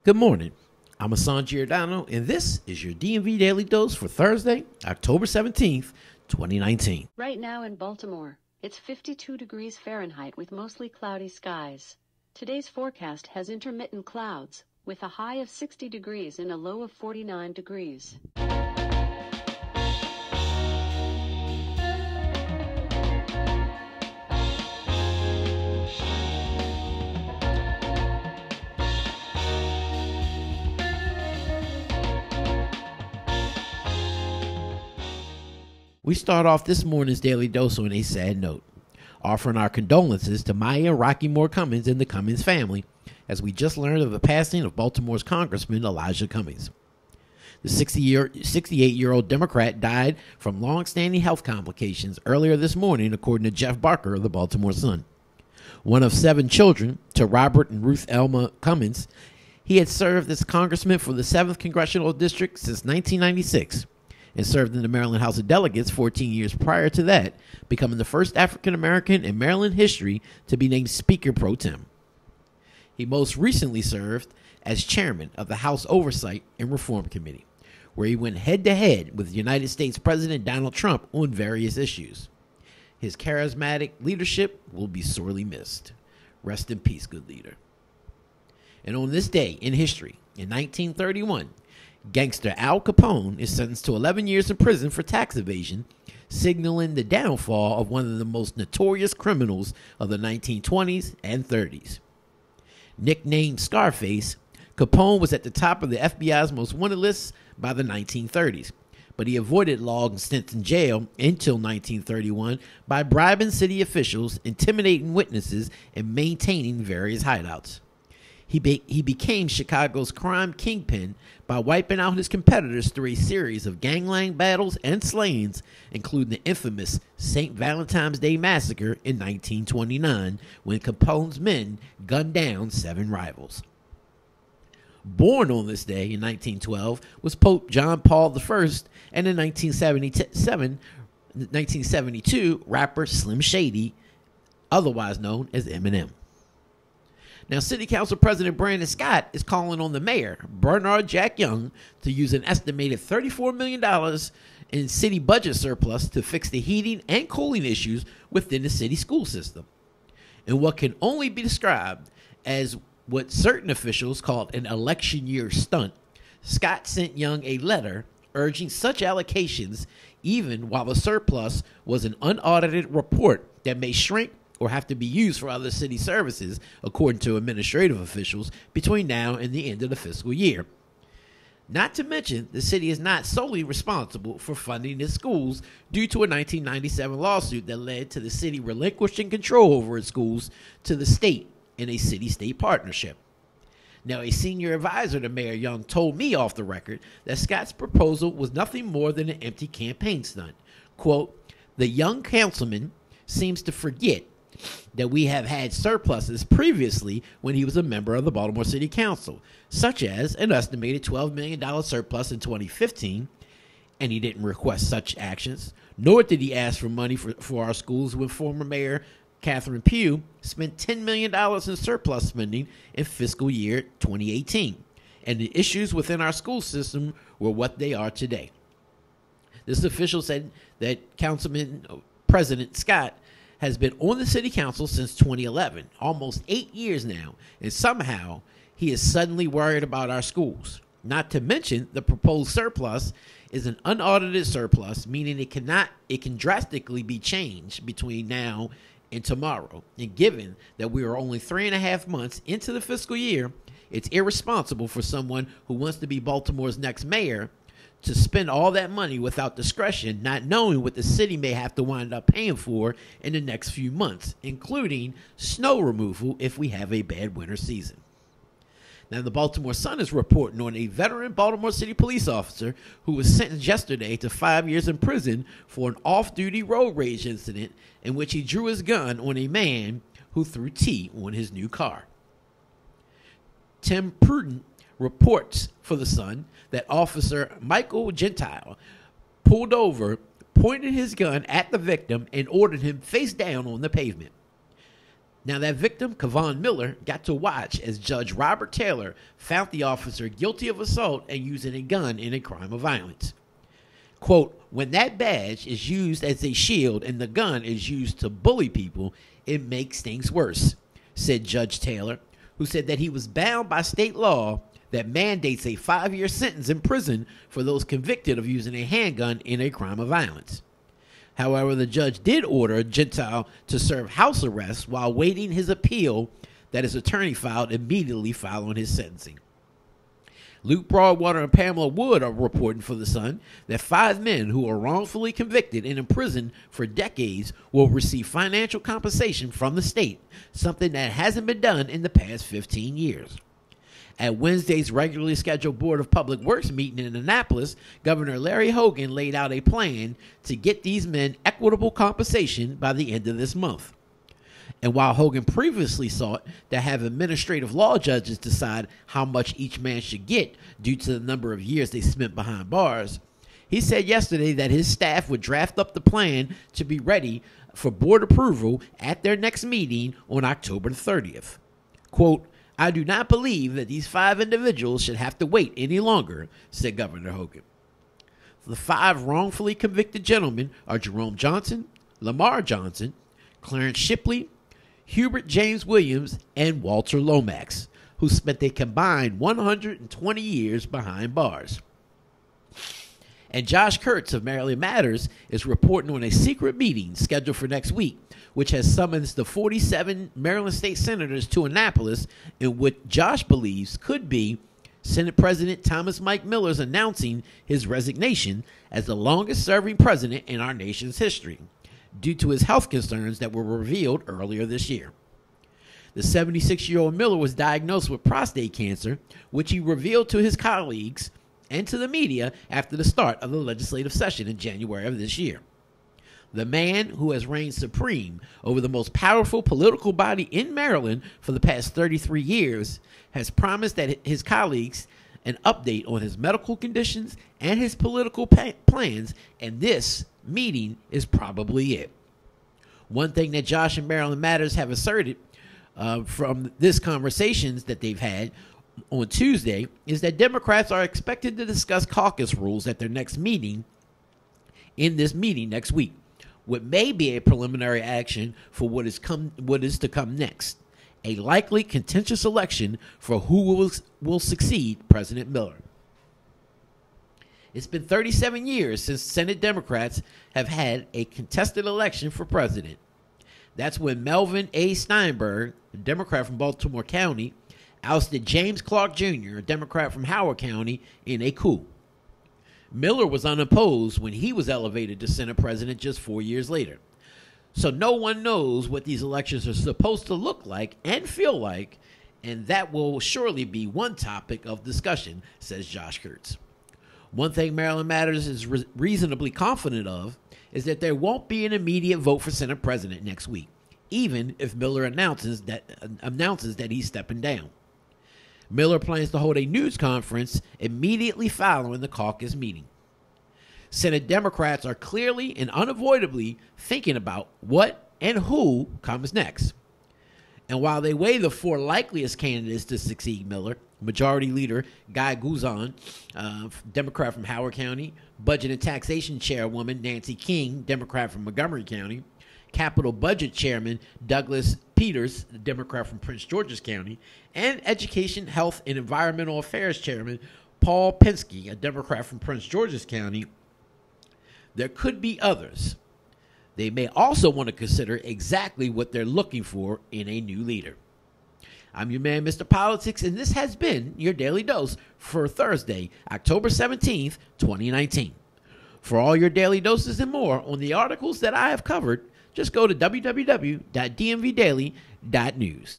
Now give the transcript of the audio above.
Good morning. I'm Hassan Giordano, and this is your DMV Daily Dose for Thursday, October 17th, 2019. Right now in Baltimore, it's 52 degrees Fahrenheit with mostly cloudy skies. Today's forecast has intermittent clouds, with a high of 60 degrees and a low of 49 degrees. We start off this morning's Daily Dose on a sad note, offering our condolences to Maya and Rocky Moore Cummings and the Cummings family, as we just learned of the passing of Baltimore's Congressman Elijah Cummings. The 68-year-old Democrat died from long-standing health complications earlier this morning, according to Jeff Barker of the Baltimore Sun. One of 7 children to Robert and Ruth Elma Cummings, he had served as congressman for the 7th Congressional District since 1996. And served in the Maryland House of Delegates 14 years prior to that, becoming the first African-American in Maryland history to be named Speaker Pro Tem. He most recently served as chairman of the House Oversight and Reform Committee, where he went head-to-head with United States President Donald Trump on various issues. His charismatic leadership will be sorely missed. Rest in peace, good leader. And on this day in history, in 1931, gangster Al Capone is sentenced to 11 years in prison for tax evasion, signaling the downfall of one of the most notorious criminals of the 1920s and 30s. Nicknamed Scarface, Capone was at the top of the FBI's most wanted lists by the 1930s, but he avoided long stints in jail until 1931 by bribing city officials, intimidating witnesses, and maintaining various hideouts. He became Chicago's crime kingpin by wiping out his competitors through a series of gangland battles and slayings, including the infamous St. Valentine's Day Massacre in 1929, when Capone's men gunned down 7 rivals. Born on this day in 1912 was Pope John Paul I, and in 1972, rapper Slim Shady, otherwise known as Eminem. Now, City Council President Brandon Scott is calling on the mayor, Bernard Jack Young, to use an estimated $34 million in city budget surplus to fix the heating and cooling issues within the city school system. In what can only be described as what certain officials called an election year stunt, Scott sent Young a letter urging such allocations, even while the surplus was an unaudited report that may shrink or have to be used for other city services, according to administrative officials, between now and the end of the fiscal year. Not to mention, the city is not solely responsible for funding its schools due to a 1997 lawsuit that led to the city relinquishing control over its schools to the state in a city-state partnership. Now, a senior advisor to Mayor Young told me off the record that Scott's proposal was nothing more than an empty campaign stunt. Quote, "The young councilman seems to forget that we have had surpluses previously when he was a member of the Baltimore City Council, such as an estimated $12 million surplus in 2015, and he didn't request such actions, nor did he ask for money for our schools when former Mayor Catherine Pugh spent $10 million in surplus spending in fiscal year 2018, and the issues within our school system were what they are today." This official said that Councilman President Scott has been on the city council since 2011, almost 8 years now, and somehow he is suddenly worried about our schools. Not to mention, the proposed surplus is an unaudited surplus, meaning it can drastically be changed between now and tomorrow. And given that we are only 3.5 months into the fiscal year, it's irresponsible for someone who wants to be Baltimore's next mayor to spend all that money without discretion, not knowing what the city may have to wind up paying for in the next few months, including snow removal if we have a bad winter season. Now, the Baltimore Sun is reporting on a veteran Baltimore City police officer who was sentenced yesterday to 5 years in prison for an off-duty road rage incident in which he drew his gun on a man who threw tea on his new car. Tim Prudent reports for the Sun that Officer Michael Gentile pulled over, pointed his gun at the victim, and ordered him face down on the pavement. Now, that victim, Kevon Miller, got to watch as Judge Robert Taylor found the officer guilty of assault and using a gun in a crime of violence. Quote, when that badge is used as a shield and the gun is used to bully people, it makes things worse, said Judge Taylor, who said that he was bound by state law that mandates a 5-year sentence in prison for those convicted of using a handgun in a crime of violence. However, the judge did order Gentile to serve house arrest while waiting his appeal that his attorney filed immediately following his sentencing. Luke Broadwater and Pamela Wood are reporting for The Sun that 5 men who are wrongfully convicted and imprisoned for decades will receive financial compensation from the state, something that hasn't been done in the past 15 years. At Wednesday's regularly scheduled Board of Public Works meeting in Annapolis, Governor Larry Hogan laid out a plan to get these men equitable compensation by the end of this month. And while Hogan previously sought to have administrative law judges decide how much each man should get due to the number of years they spent behind bars, he said yesterday that his staff would draft up the plan to be ready for board approval at their next meeting on October 30th. Quote, I do not believe that these 5 individuals should have to wait any longer, said Governor Hogan. The 5 wrongfully convicted gentlemen are Jerome Johnson, Lamar Johnson, Clarence Shipley, Hubert James Williams, and Walter Lomax, who spent a combined 120 years behind bars. And Josh Kurtz of Maryland Matters is reporting on a secret meeting scheduled for next week, which has summoned the 47 Maryland state senators to Annapolis, in which Josh believes could be Senate President Thomas Mike Miller's announcing his resignation as the longest-serving president in our nation's history, due to his health concerns that were revealed earlier this year. The 76-year-old Miller was diagnosed with prostate cancer, which he revealed to his colleagues and to the media after the start of the legislative session in January of this year. The man who has reigned supreme over the most powerful political body in Maryland for the past 33 years has promised that his colleagues an update on his medical conditions and his political plans, and this meeting is probably it. One thing that Josh and Maryland Matters have asserted from this conversations that they've had on Tuesday is that Democrats are expected to discuss caucus rules at their next meeting in this meeting next week, what may be a preliminary action for what is to come next, a likely contentious election for who will succeed President Miller. It's been 37 years since Senate Democrats have had a contested election for president. That's when Melvin A. Steinberg, a Democrat from Baltimore County, ousted James Clark Jr., a Democrat from Howard County, in a coup. Miller was unopposed when he was elevated to Senate president just 4 years later. So no one knows what these elections are supposed to look like and feel like, and that will surely be one topic of discussion, says Josh Kurtz. One thing Maryland Matters is reasonably confident of is that there won't be an immediate vote for Senate president next week, even if Miller announces that he's stepping down. Miller plans to hold a news conference immediately following the caucus meeting. Senate Democrats are clearly and unavoidably thinking about what and who comes next. And while they weigh the 4 likeliest candidates to succeed Miller, Majority Leader Guy Guzan, Democrat from Howard County, Budget and Taxation Chairwoman Nancy King, Democrat from Montgomery County, Capital Budget Chairman Douglas Peters, the Democrat from Prince George's County, and Education, Health, and Environmental Affairs Chairman Paul Penske, a Democrat from Prince George's County, there could be others. They may also want to consider exactly what they're looking for in a new leader. I'm your man, Mr. Politics, and this has been your Daily Dose for Thursday, October 17th, 2019. For all your daily doses and more on the articles that I have covered, just go to www.dmvdaily.news.